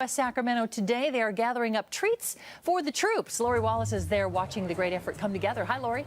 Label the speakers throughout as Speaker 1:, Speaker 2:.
Speaker 1: West Sacramento today. They are gathering up treats for the troops. Lori Wallace is there watching the great effort come together. Hi, Lori.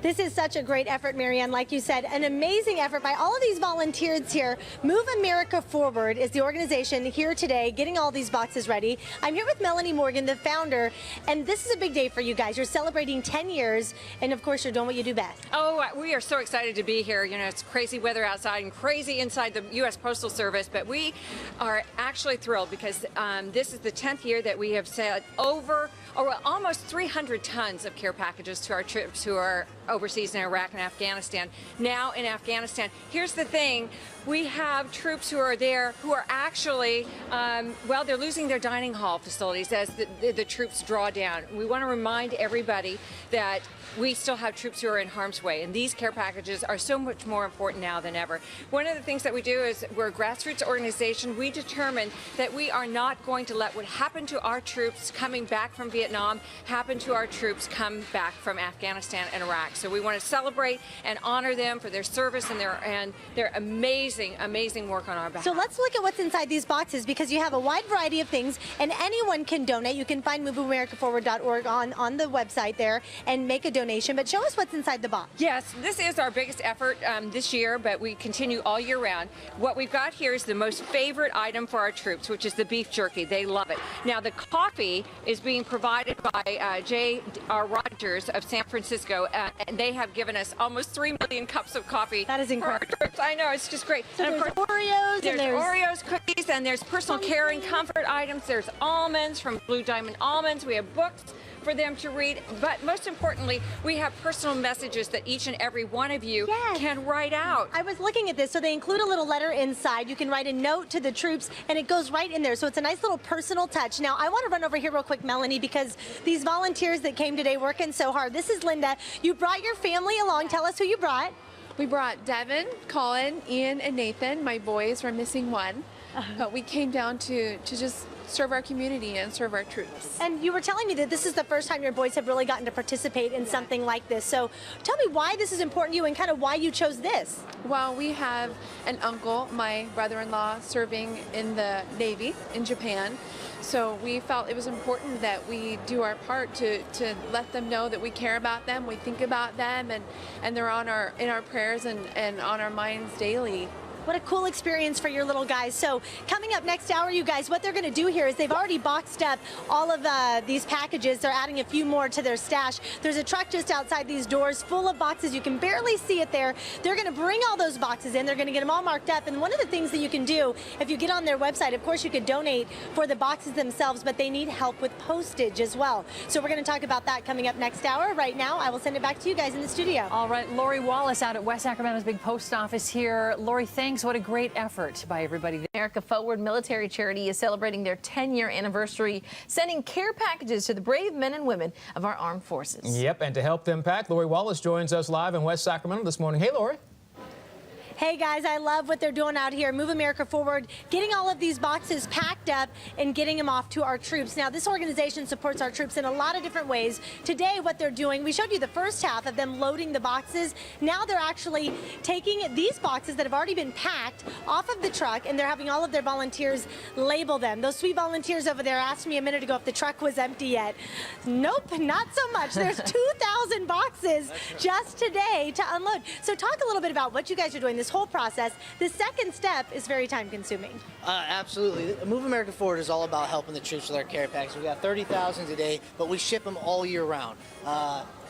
Speaker 2: This is such a great effort, Marianne. Like you said, an amazing effort by all of these volunteers here. Move America Forward is the organization here today getting all these boxes ready. I'm here with Melanie Morgan, the founder, and this is a big day for you guys. You're celebrating 10 years, and of course, you're doing what you do best.
Speaker 3: Oh, we are so excited to be here. You know, it's crazy weather outside and crazy inside the U.S. Postal Service, but we are actually thrilled because this is the 10th year that we have sent almost 300 tons of care packages to our troops who are overseas in Iraq and Afghanistan. Now in Afghanistan, here's the thing, we have troops who are there who are actually, well, they're losing their dining hall facilities as the troops draw down. We want to remind everybody that we still have troops who are in harm's way, and these care packages are so much more important now than ever. One of the things that we do is we're a grassroots organization. We determine that we are not going to let what happened to our troops coming back from Vietnam happen to our troops come back from Afghanistan and Iraq. So we want to celebrate and honor them for their service and their amazing work on our behalf.
Speaker 2: So let's look at what's inside these boxes, because you have a wide variety of things and anyone can donate. You can find moveamericaforward.org on the website there and make a donation, but show us what's inside the box.
Speaker 3: Yes, this is our biggest effort this year, but we continue all year round. What we've got here is the most favorite item for our troops, which is the beef jerky. They love it. Now, the coffee is being provided by J.R. Rogers of San Francisco, and they have given us almost 3 million cups of coffee.
Speaker 2: That is incredible.
Speaker 3: I know, it's just great.
Speaker 2: So
Speaker 3: and
Speaker 2: there's Oreos,
Speaker 3: there's Oreos, cookies, and there's personal care and comfort items. There's almonds from Blue Diamond Almonds. We have books for them to read, but most importantly, we have personal messages that each and every one of you can write out.
Speaker 2: I was looking at this, so they include a little letter inside. You can write a note to the troops, and it goes right in there, so it's a nice little personal touch. Now, I want to run over here real quick, Melanie, because these volunteers that came today working so hard. This is Linda. You brought your family along. Tell us who you brought.
Speaker 4: We brought Devin, Colin, Ian, and Nathan. My boys were missing one. But we came down to just serve our community and serve our troops.
Speaker 2: And you were telling me that this is the first time your boys have really gotten to participate in something like this. So tell me why this is important to you and kind of why you chose this.
Speaker 4: Well, we have an uncle, my brother-in-law, serving in the Navy in Japan. So we felt it was important that we do our part to let them know that we care about them, we think about them, and they're in our prayers and on our minds daily.
Speaker 2: What a cool experience for your little guys. So coming up next hour, you guys, what they're going to do here is they've already boxed up all of these packages. They're adding a few more to their stash. There's a truck just outside these doors full of boxes. You can barely see it there. They're going to bring all those boxes in. They're going to get them all marked up. And one of the things that you can do, if you get on their website, of course, you could donate for the boxes themselves, but they need help with postage as well. So we're going to talk about that coming up next hour. Right now, I will send it back to you guys in the studio.
Speaker 1: All right, Lori Wallace out at West Sacramento's big post office here. Lori, thanks. What a great effort by everybody. The
Speaker 5: America Forward military charity is celebrating their 10-year anniversary, sending care packages to the brave men and women of our armed forces.
Speaker 6: Yep, and to help them pack, Lori Wallace joins us live in West Sacramento this morning. Hey, Lori.
Speaker 2: Hey guys, I love what they're doing out here. Move America Forward, getting all of these boxes packed up and getting them off to our troops. Now, this organization supports our troops in a lot of different ways. Today, what they're doing, we showed you the first half of them loading the boxes. Now they're actually taking these boxes that have already been packed off of the truck, and they're having all of their volunteers label them. Those sweet volunteers over there asked me a minute ago if the truck was empty yet. Nope, not so much. There's 2,000 boxes just today to unload. So talk a little bit about what you guys are doing, this whole process. The second step is very time consuming.
Speaker 7: Absolutely. Move America Forward is all about helping the troops with our care packs. We've got 30,000 today, but we ship them all year round.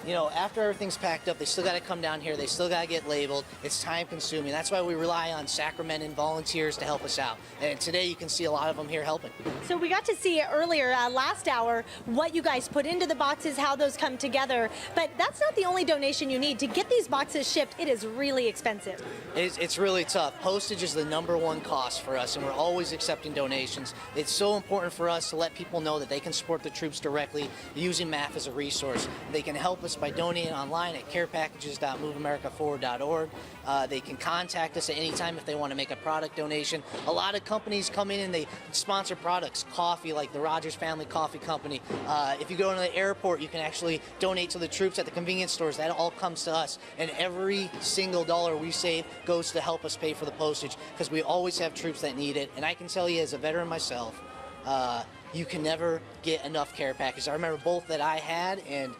Speaker 7: You know, after everything's packed up, they still got to come down here. They still got to get labeled. It's time consuming. That's why we rely on Sacramentan volunteers to help us out. And today you can see a lot of them here helping.
Speaker 2: So we got to see earlier, last hour, what you guys put into the boxes, how those come together. But that's not the only donation you need. To get these boxes shipped, it is really expensive.
Speaker 7: It's really tough. Postage is the #1 cost for us, and we're always accepting donations. It's so important for us to let people know that they can support the troops directly using MAF as a resource. They can help us by donating online at carepackages.moveamericaforward.org. They can contact us at any time if they want to make a product donation. A lot of companies come in and they sponsor products, coffee, like the Rogers Family Coffee Company. If you go to the airport, you can actually donate to the troops at the convenience stores. That all comes to us, and every single dollar we save goes to help us pay for the postage, because we always have troops that need it. And I can tell you, as a veteran myself, you can never get enough care packages. I remember both that I had, and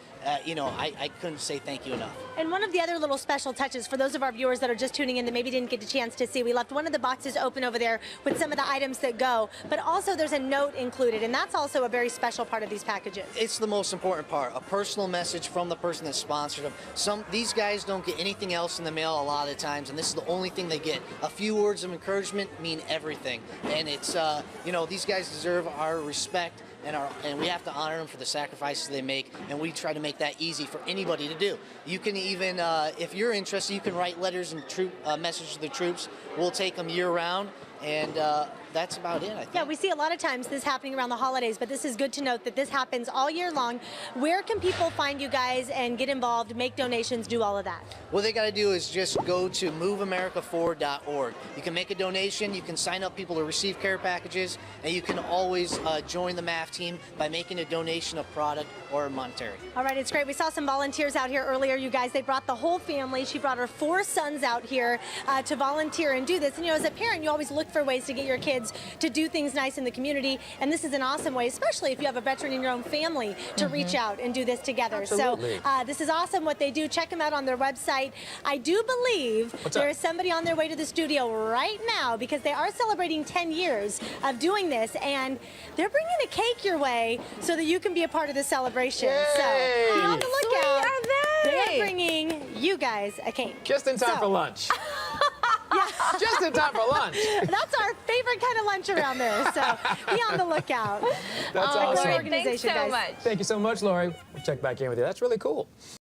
Speaker 7: you know, I couldn't say thank you enough.
Speaker 2: And one of the other little special touches for those of our viewers that are just tuning in that maybe didn't get a chance to see, we left one of the boxes open over there with some of the items that go, but also there's a note included, and that's also a very special part of these packages.
Speaker 7: It's the most important part, a personal message from the person that sponsored them. These guys don't get anything else in the mail a lot of the times, and this is the only thing they get. A few words of encouragement mean everything, and it's, you know, these guys deserve our respect. And we have to honor them for the sacrifices they make, and we try to make that easy for anybody to do. You can even, if you're interested, you can write letters and messages to the troops. We'll take them year-round, and that's about it, I think.
Speaker 2: Yeah, we see a lot of times this happening around the holidays, but this is good to note that this happens all year long. Where can people find you guys and get involved, make donations, do all of that?
Speaker 7: What they got to do is just go to moveamericaforward.org. You can make a donation, you can sign up people to receive care packages, and you can always join the MAF team by making a donation of product or monetary.
Speaker 2: All right, it's great. We saw some volunteers out here earlier, you guys. They brought the whole family. She brought her 4 sons out here to volunteer and do this. And, you know, as a parent, you always look for ways to get your kids to do things nice in the community, and this is an awesome way, especially if you have a veteran in your own family, to reach out and do this together.
Speaker 6: Absolutely.
Speaker 2: So this is awesome what they do. Check them out on their website. I do believe there is somebody on their way to the studio right now, because they are celebrating 10 years of doing this, and they're bringing a cake your way so that you can be a part of the celebration.
Speaker 6: Yay!
Speaker 2: So be on the lookout.
Speaker 5: Sweet are they?
Speaker 2: They're bringing you guys a cake.
Speaker 6: Just in time for lunch.
Speaker 2: Yeah.
Speaker 6: Just in time for lunch.
Speaker 2: That's our favorite kind of lunch around there, so be on the lookout.
Speaker 6: That's
Speaker 5: Oh,
Speaker 6: awesome.
Speaker 5: Lori,
Speaker 2: Organization,
Speaker 5: thanks so
Speaker 2: guys.
Speaker 5: much.
Speaker 6: Thank you so much, Lori. We'll check back in with you. That's really cool.